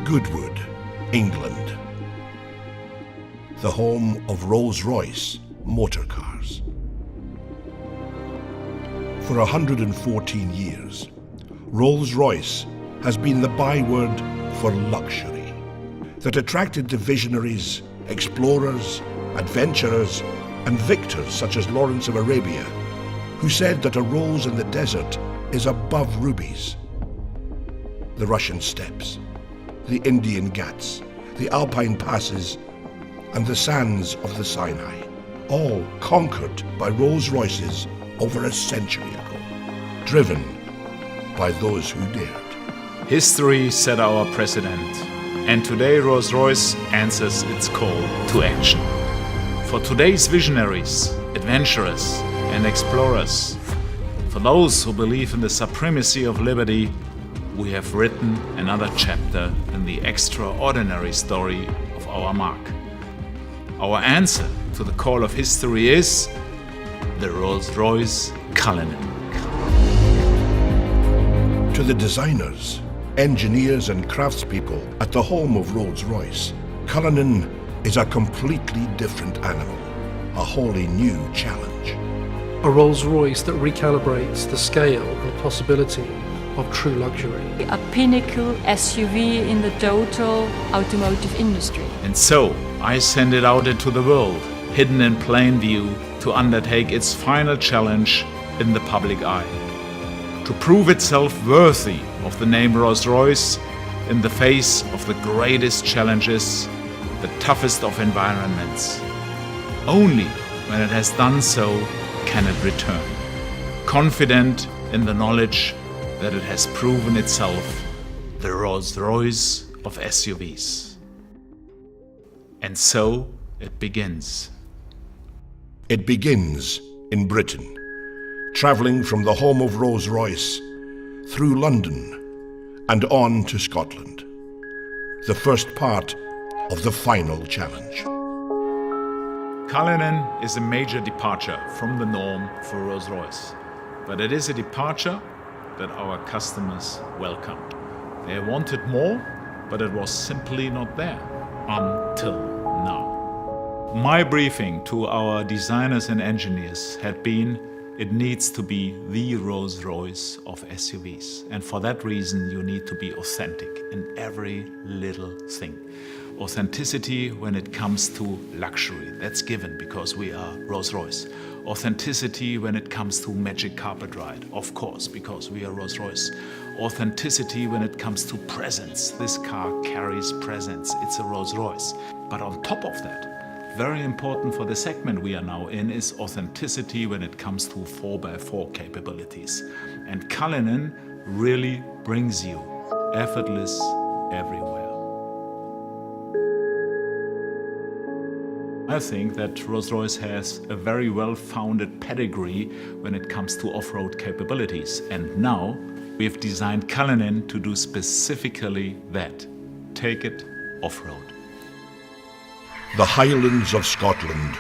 Goodwood, England, the home of Rolls-Royce motor cars. For 114 years, Rolls-Royce has been the byword for luxury that attracted the visionaries, explorers, adventurers, and victors such as Lawrence of Arabia, who said that a rose in the desert is above rubies. The Russian steppes, the Indian Ghats, the Alpine passes, and the sands of the Sinai, all conquered by Rolls-Royces over a century ago, driven by those who dared. History set our precedent, and today Rolls-Royce answers its call to action. For today's visionaries, adventurers, and explorers, for those who believe in the supremacy of liberty, we have written another chapter in the extraordinary story of our mark. Our answer to the call of history is the Rolls-Royce Cullinan. To the designers, engineers and craftspeople at the home of Rolls-Royce, Cullinan is a completely different animal, a wholly new challenge. A Rolls-Royce that recalibrates the scale and possibility of true luxury. A pinnacle SUV in the total automotive industry. And so, I send it out into the world, hidden in plain view, to undertake its final challenge in the public eye. To prove itself worthy of the name Rolls-Royce in the face of the greatest challenges, the toughest of environments. Only when it has done so can it return, confident in the knowledge that it has proven itself the Rolls-Royce of SUVs. And so it begins. It begins in Britain, travelling from the home of Rolls-Royce through London and on to Scotland, the first part of the final challenge. Cullinan is a major departure from the norm for Rolls-Royce, but it is a departure that our customers welcomed. They wanted more, but it was simply not there until now. My briefing to our designers and engineers had been, it needs to be the Rolls-Royce of SUVs. And for that reason, you need to be authentic in every little thing. Authenticity when it comes to luxury, that's given because we are Rolls-Royce. Authenticity when it comes to magic carpet ride, of course, because we are Rolls-Royce. Authenticity when it comes to presence. This car carries presence, it's a Rolls-Royce. But on top of that, very important for the segment we are now in is authenticity when it comes to 4x4 capabilities. And Cullinan really brings you effortless everywhere. I think that Rolls-Royce has a very well-founded pedigree when it comes to off-road capabilities. And now we've designed Cullinan to do specifically that. Take it off-road. The Highlands of Scotland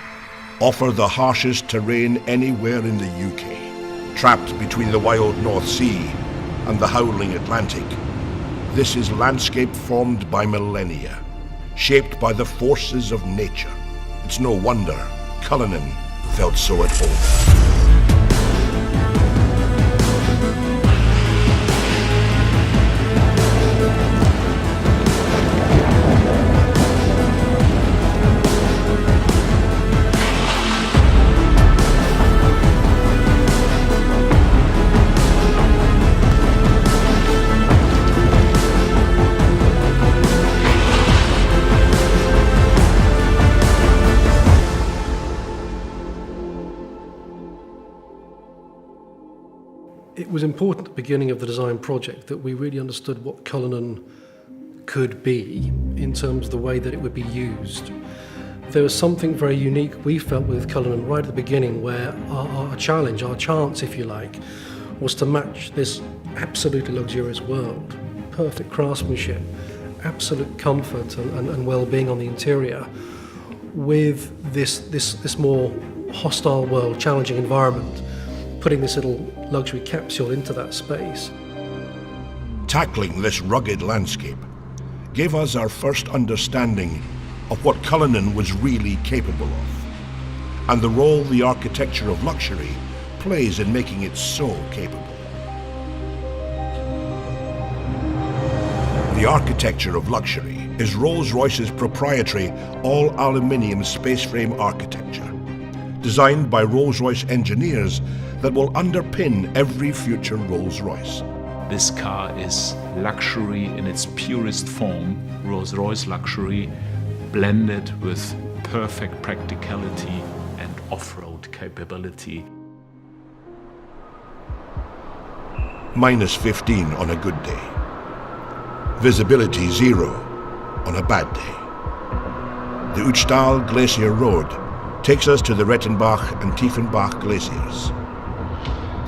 offer the harshest terrain anywhere in the UK. Trapped between the wild North Sea and the howling Atlantic, this is landscape formed by millennia, shaped by the forces of nature. It's no wonder Cullinan felt so at home. It was important at the beginning of the design project that we really understood what Cullinan could be in terms of the way that it would be used. There was something very unique we felt with Cullinan right at the beginning, where our challenge, our chance if you like, was to match this absolutely luxurious world. Perfect craftsmanship, absolute comfort and well-being on the interior with this more hostile world, challenging environment, putting this little luxury capsule into that space. Tackling this rugged landscape gave us our first understanding of what Cullinan was really capable of, and the role the architecture of luxury plays in making it so capable. The architecture of luxury is Rolls-Royce's proprietary all-aluminium space frame architecture, designed by Rolls-Royce engineers that will underpin every future Rolls-Royce. This car is luxury in its purest form, Rolls-Royce luxury, blended with perfect practicality and off-road capability. Minus 15 on a good day. Visibility 0 on a bad day. The Uchtal Glacier Road takes us to the Rettenbach and Tiefenbach glaciers.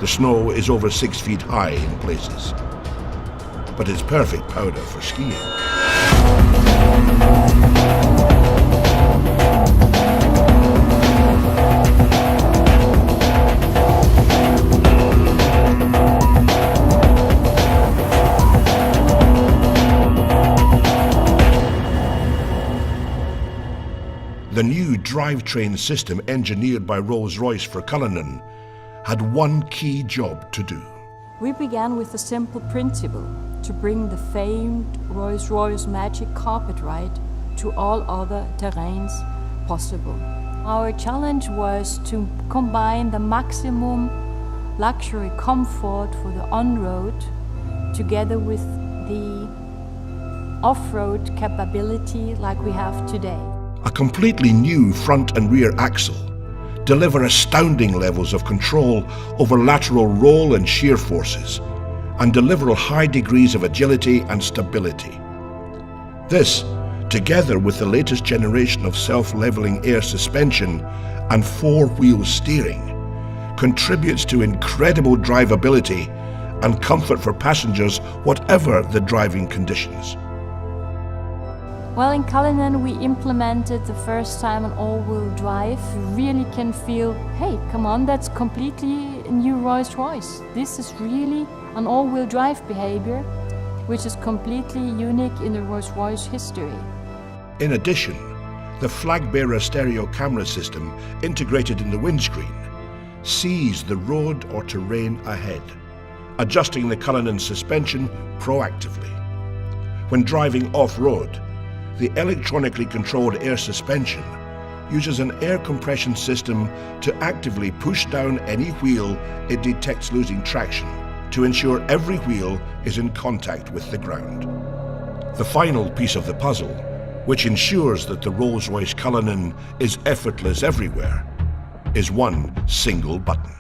The snow is over 6 feet high in places, but it's perfect powder for skiing. The new drivetrain system engineered by Rolls-Royce for Cullinan had one key job to do. We began with a simple principle: to bring the famed Rolls-Royce magic carpet ride to all other terrains possible. Our challenge was to combine the maximum luxury comfort for the on-road together with the off-road capability like we have today. A completely new front and rear axle deliver astounding levels of control over lateral roll and shear forces, and deliver high degrees of agility and stability. This, together with the latest generation of self-leveling air suspension and four-wheel steering, contributes to incredible drivability and comfort for passengers whatever the driving conditions. Well, in Cullinan we implemented the first time an all-wheel drive. You really can feel, hey, come on, that's completely a new Rolls-Royce. This is really an all-wheel drive behavior, which is completely unique in the Rolls-Royce history. In addition, the flag-bearer stereo camera system integrated in the windscreen sees the road or terrain ahead, adjusting the Cullinan suspension proactively. When driving off-road, the electronically controlled air suspension uses an air compression system to actively push down any wheel it detects losing traction to ensure every wheel is in contact with the ground. The final piece of the puzzle, which ensures that the Rolls-Royce Cullinan is effortless everywhere, is one single button.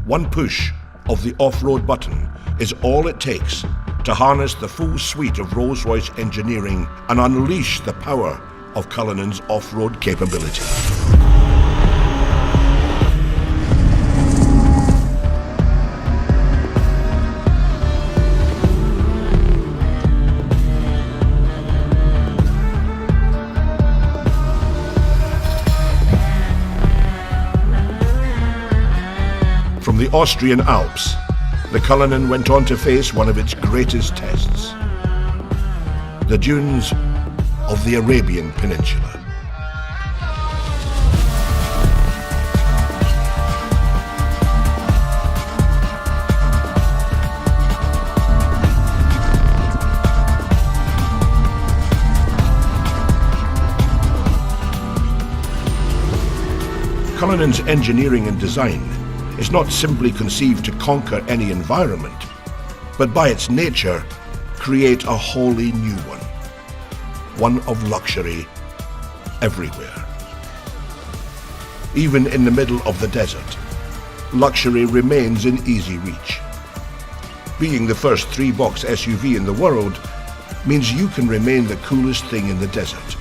One push of the off-road button is all it takes to harness the full suite of Rolls-Royce engineering and unleash the power of Cullinan's off-road capability. From the Austrian Alps, the Cullinan went on to face one of its greatest tests: the dunes of the Arabian Peninsula. Cullinan's engineering and design is not simply conceived to conquer any environment, but by its nature, create a wholly new one of luxury everywhere. Even in the middle of the desert, luxury remains in easy reach. Being the first three-box SUV in the world means you can remain the coolest thing in the desert,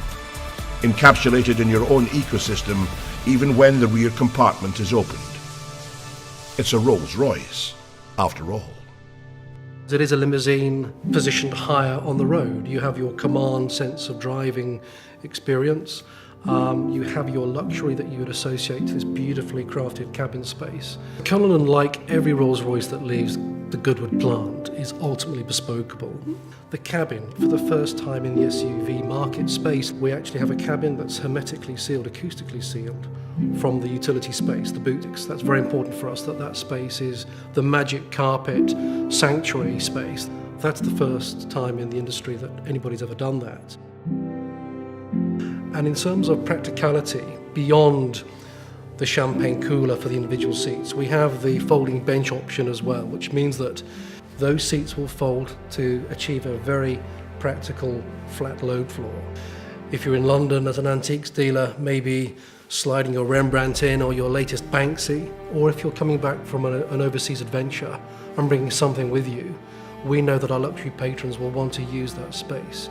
encapsulated in your own ecosystem even when the rear compartment is opened. It's a Rolls-Royce, after all. It is a limousine positioned higher on the road. You have your command sense of driving experience. You have your luxury that you would associate to this beautifully crafted cabin space. Cullinan, like every Rolls-Royce that leaves, the Goodwood plant is ultimately bespokeable. The cabin, for the first time in the SUV market space, we actually have a cabin that's hermetically sealed, acoustically sealed from the utility space, the boot. That's very important for us, that space is the magic carpet sanctuary space. That's the first time in the industry that anybody's ever done that. And in terms of practicality, beyond the champagne cooler for the individual seats, we have the folding bench option as well, which means that those seats will fold to achieve a very practical flat load floor. If you're in London as an antiques dealer, maybe sliding your Rembrandt in or your latest Banksy, or if you're coming back from an overseas adventure and bringing something with you, we know that our luxury patrons will want to use that space.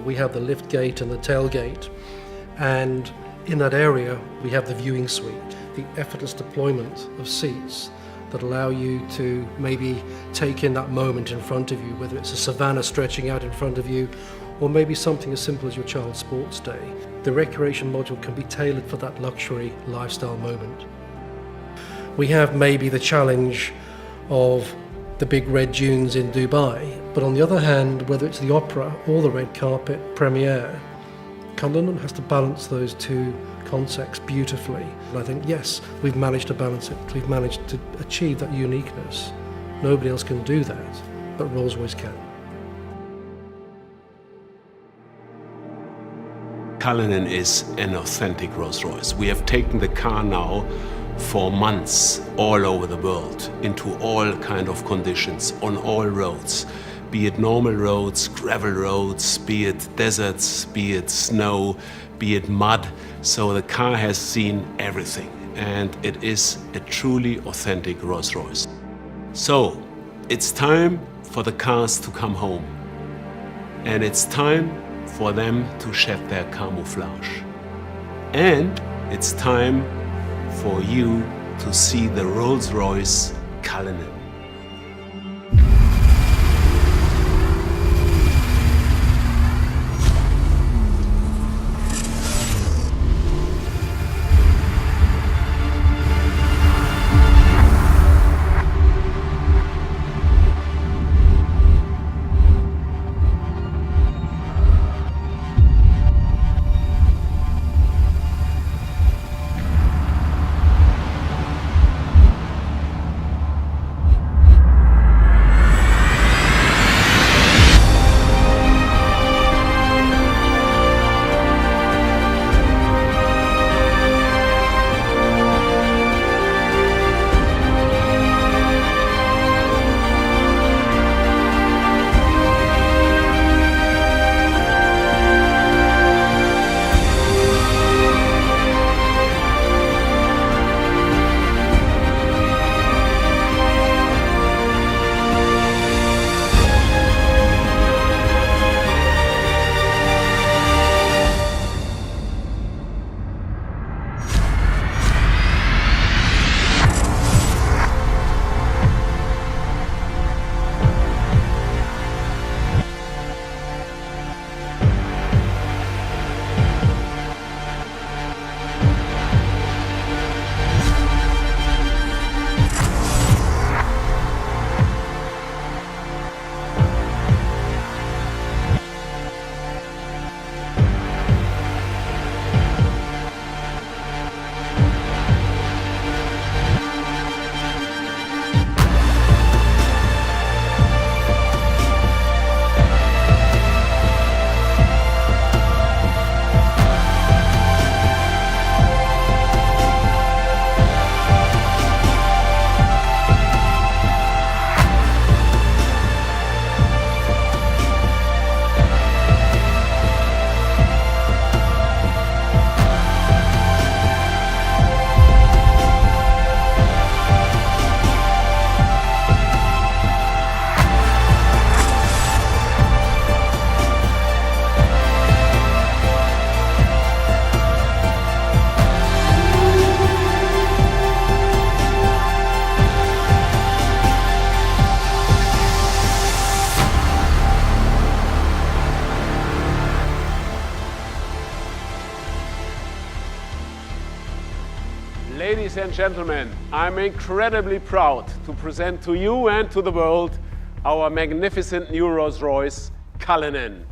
We have the lift gate and the tailgate, and in that area we have the viewing suite, the effortless deployment of seats that allow you to maybe take in that moment in front of you, whether it's a savannah stretching out in front of you or maybe something as simple as your child's sports day. The recreation module can be tailored for that luxury lifestyle moment. We have maybe the challenge of the big red dunes in Dubai, but on the other hand, whether it's the opera or the red carpet premiere, Cullinan has to balance those two concepts beautifully. And I think, yes, we've managed to balance it. We've managed to achieve that uniqueness. Nobody else can do that, but Rolls-Royce can. Cullinan is an authentic Rolls-Royce. We have taken the car now for months all over the world, into all kind of conditions, on all roads. Be it normal roads, gravel roads, be it deserts, be it snow, be it mud. So the car has seen everything, and it is a truly authentic Rolls-Royce. So it's time for the cars to come home, and it's time for them to shed their camouflage. And it's time for you to see the Rolls-Royce Cullinan. Ladies and gentlemen, I'm incredibly proud to present to you and to the world our magnificent new Rolls-Royce Cullinan,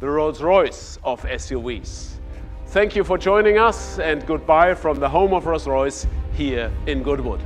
the Rolls-Royce of SUVs. Thank you for joining us, and goodbye from the home of Rolls-Royce here in Goodwood.